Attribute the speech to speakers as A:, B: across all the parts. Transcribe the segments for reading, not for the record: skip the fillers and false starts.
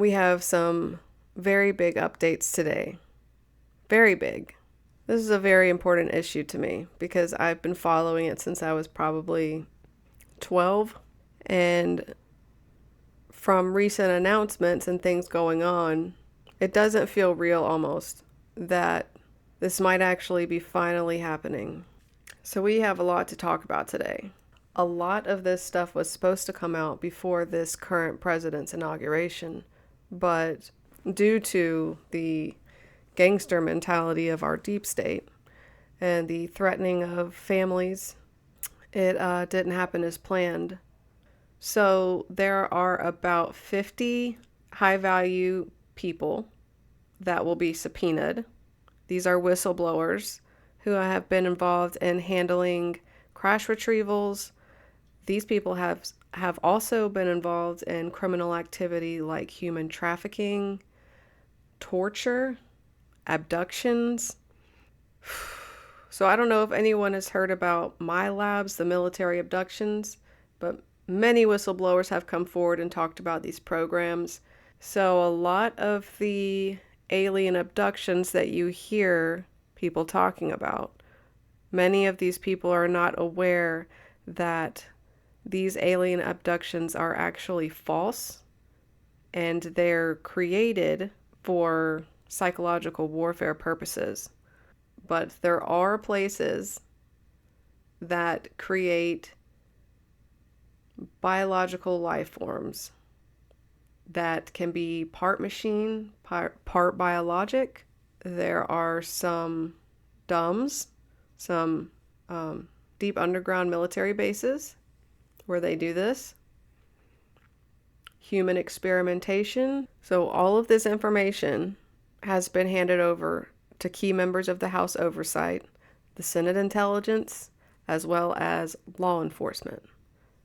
A: We have some very big updates today. Very big. This is a very important issue to me because I've been following it since I was probably 12. And from recent announcements and things going on, it doesn't feel real almost that this might actually be finally happening. So we have a lot to talk about today. A lot of this stuff was supposed to come out before this current president's inauguration, but due to the gangster mentality of our deep state and the threatening of families, it didn't happen as planned. So there are about 50 high value people that will be subpoenaed. These are whistleblowers who have been involved in handling crash retrievals. These people have also been involved in criminal activity like human trafficking, torture, abductions. So I don't know if anyone has heard about my labs, the military abductions, but many whistleblowers have come forward and talked about these programs. So a lot of the alien abductions that you hear people talking about, many of these people are not aware that these alien abductions are actually false and they're created for psychological warfare purposes. But there are places that create biological life forms that can be part machine, part biologic. There are some DUMBs, some deep underground military bases where they do this. Human experimentation. So all of this information has been handed over to key members of the House Oversight, the Senate Intelligence, as well as law enforcement.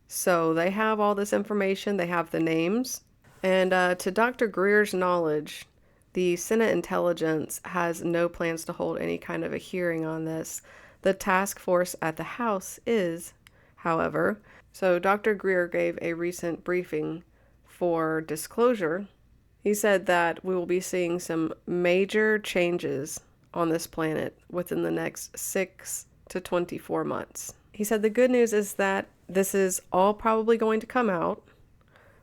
A: So they have all this information, they have the names, and to Dr. Greer's knowledge, the Senate Intelligence has no plans to hold any kind of a hearing on this. The task force at the House is, however. So Dr. Greer gave a recent briefing for disclosure. He said that we will be seeing some major changes on this planet within the next 6 to 24 months. He said the good news is that this is all probably going to come out,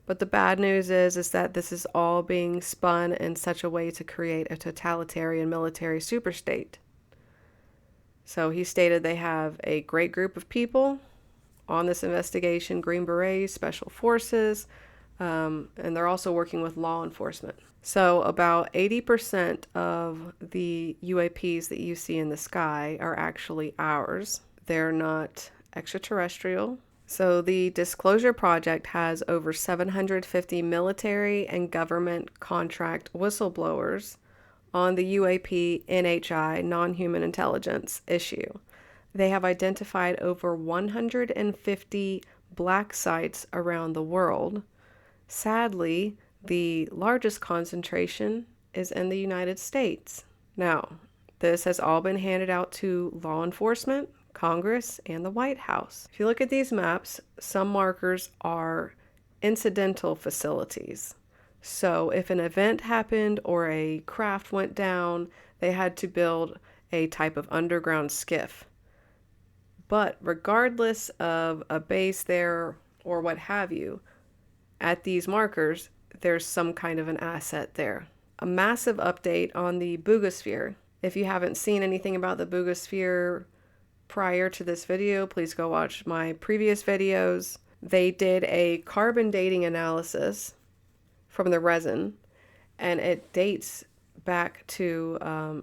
A: but the bad news is that this is all being spun in such a way to create a totalitarian military superstate. So he stated they have a great group of people on this investigation, Green Berets, Special Forces, and they're also working with law enforcement. So about 80% of the UAPs that you see in the sky are actually ours. They're not extraterrestrial. So the Disclosure Project has over 750 military and government contract whistleblowers on the UAP NHI non-human intelligence issue. They have identified over 150 black sites around the world. Sadly, the largest concentration is in the United States. Now, this has all been handed out to law enforcement, Congress, and the White House. If you look at these maps, some markers are incidental facilities. So if an event happened or a craft went down, they had to build a type of underground skiff. But regardless of a base there or what have you, at these markers, there's some kind of an asset there. A massive update on the Boogosphere. If you haven't seen anything about the Boogosphere prior to this video, please go watch my previous videos. They did a carbon dating analysis from the resin, and it dates back to,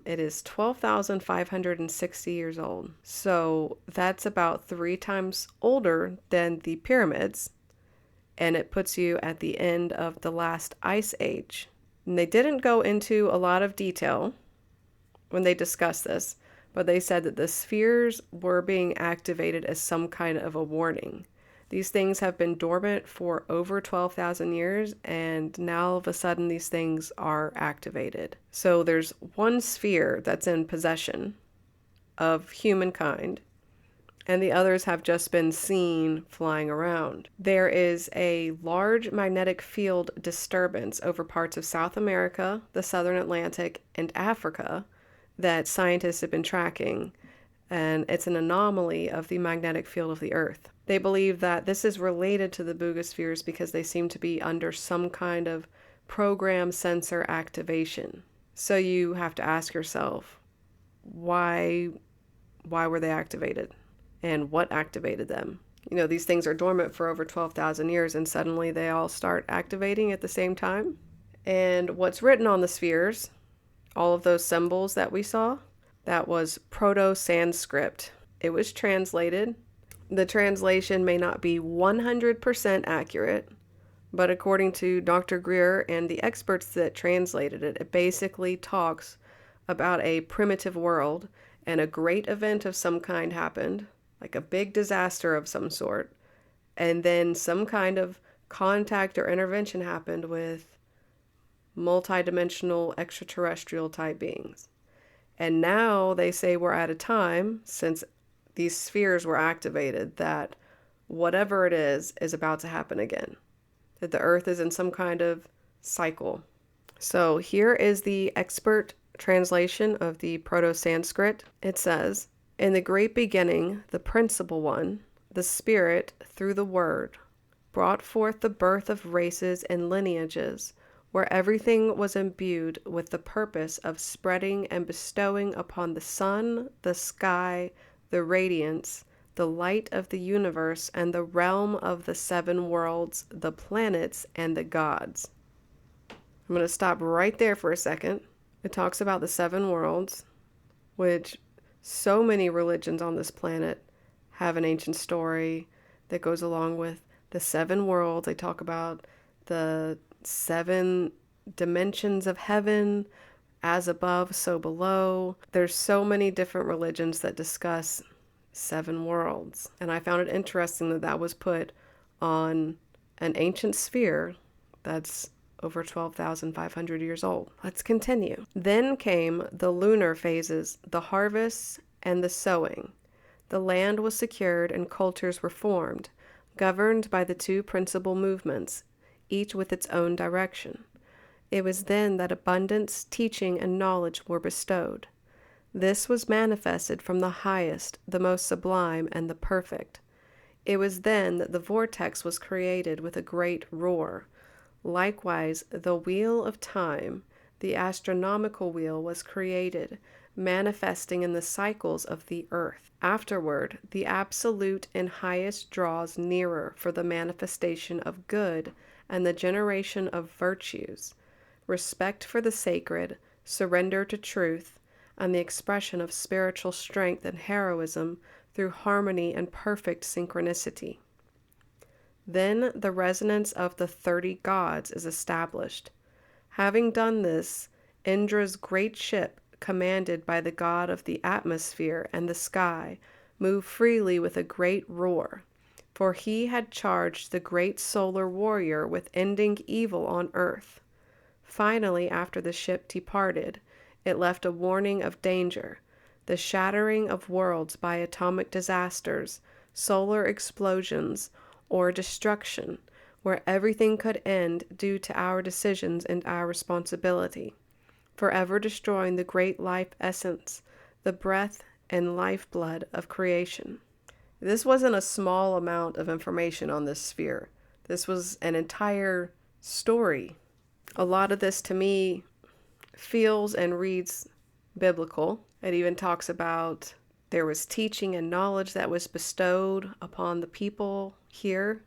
A: it is 12,560 years old. So that's about 3 times older than the pyramids, and it puts you at the end of the last ice age. And they didn't go into a lot of detail when they discussed this, but they said that the spheres were being activated as some kind of a warning. These things have been dormant for over 12,000 years, and now all of a sudden these things are activated. So there's one sphere that's in possession of humankind, and the others have just been seen flying around. There is a large magnetic field disturbance over parts of South America, the Southern Atlantic, and Africa that scientists have been tracking, and it's an anomaly of the magnetic field of the Earth. They believe that this is related to the boogospheres because they seem to be under some kind of program sensor activation. So you have to ask yourself, why were they activated? And what activated them? You know, these things are dormant for over 12,000 years and suddenly they all start activating at the same time. And what's written on the spheres, all of those symbols that we saw, that was Proto-Sanskrit. It was translated. The translation may not be 100% accurate, but according to Dr. Greer and the experts that translated it, it basically talks about a primitive world and a great event of some kind happened, like a big disaster of some sort, and then some kind of contact or intervention happened with multidimensional extraterrestrial type beings. And now they say we're at a time, since these spheres were activated, that whatever it is about to happen again. That the Earth is in some kind of cycle. So here is the expert translation of the Proto-Sanskrit. It says, "In the great beginning, the principal one, the Spirit, through the Word, brought forth the birth of races and lineages, where everything was imbued with the purpose of spreading and bestowing upon the sun, the sky, the radiance, the light of the universe, and the realm of the seven worlds, the planets, and the gods." I'm going to stop right there for a second. It talks about the seven worlds, which so many religions on this planet have an ancient story that goes along with the seven worlds. They talk about the seven dimensions of heaven, as above, so below. There's so many different religions that discuss seven worlds. And I found it interesting that that was put on an ancient sphere that's over 12,500 years old. Let's continue. Then came the lunar phases, the harvests, and the sowing. The land was secured and cultures were formed, governed by the two principal movements, each with its own direction. It was then that abundance, teaching, and knowledge were bestowed. This was manifested from the highest, the most sublime, and the perfect. It was then that the vortex was created with a great roar. Likewise, the wheel of time, the astronomical wheel, was created, manifesting in the cycles of the earth. Afterward, the absolute and highest draws nearer for the manifestation of good and the generation of virtues, respect for the sacred, surrender to truth, and the expression of spiritual strength and heroism through harmony and perfect synchronicity. Then the resonance of the 30 gods is established. Having done this, Indra's great ship, commanded by the god of the atmosphere and the sky, moved freely with a great roar, for he had charged the great solar warrior with ending evil on earth. Finally, after the ship departed, it left a warning of danger, the shattering of worlds by atomic disasters, solar explosions, or destruction, where everything could end due to our decisions and our responsibility, forever destroying the great life essence, the breath and lifeblood of creation. This wasn't a small amount of information on this sphere. This was an entire story. A lot of this to me feels and reads biblical. It even talks about there was teaching and knowledge that was bestowed upon the people here.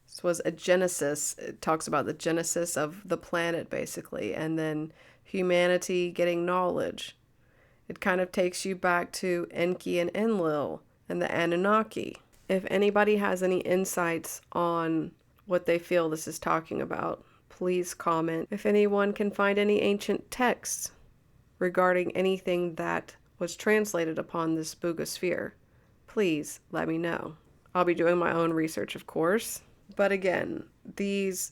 A: This was a genesis. It talks about the genesis of the planet, basically, and then humanity getting knowledge. It kind of takes you back to Enki and Enlil and the Anunnaki. If anybody has any insights on what they feel this is talking about, please comment. If anyone can find any ancient texts regarding anything that was translated upon this boogosphere, please let me know. I'll be doing my own research, of course. But again, these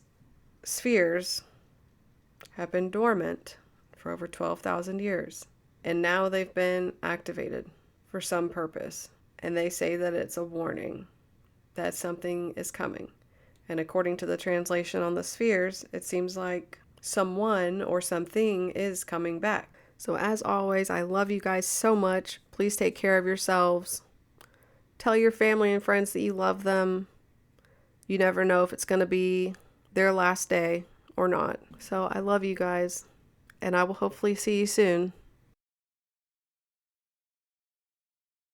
A: spheres have been dormant for over 12,000 years. And now they've been activated for some purpose. and they say that it's a warning that something is coming. And according to the translation on the spheres, it seems like someone or something is coming back. So as always, I love you guys so much. Please take care of yourselves. Tell your family and friends that you love them. You never know if it's going to be their last day or not. So I love you guys, and I will hopefully see you soon.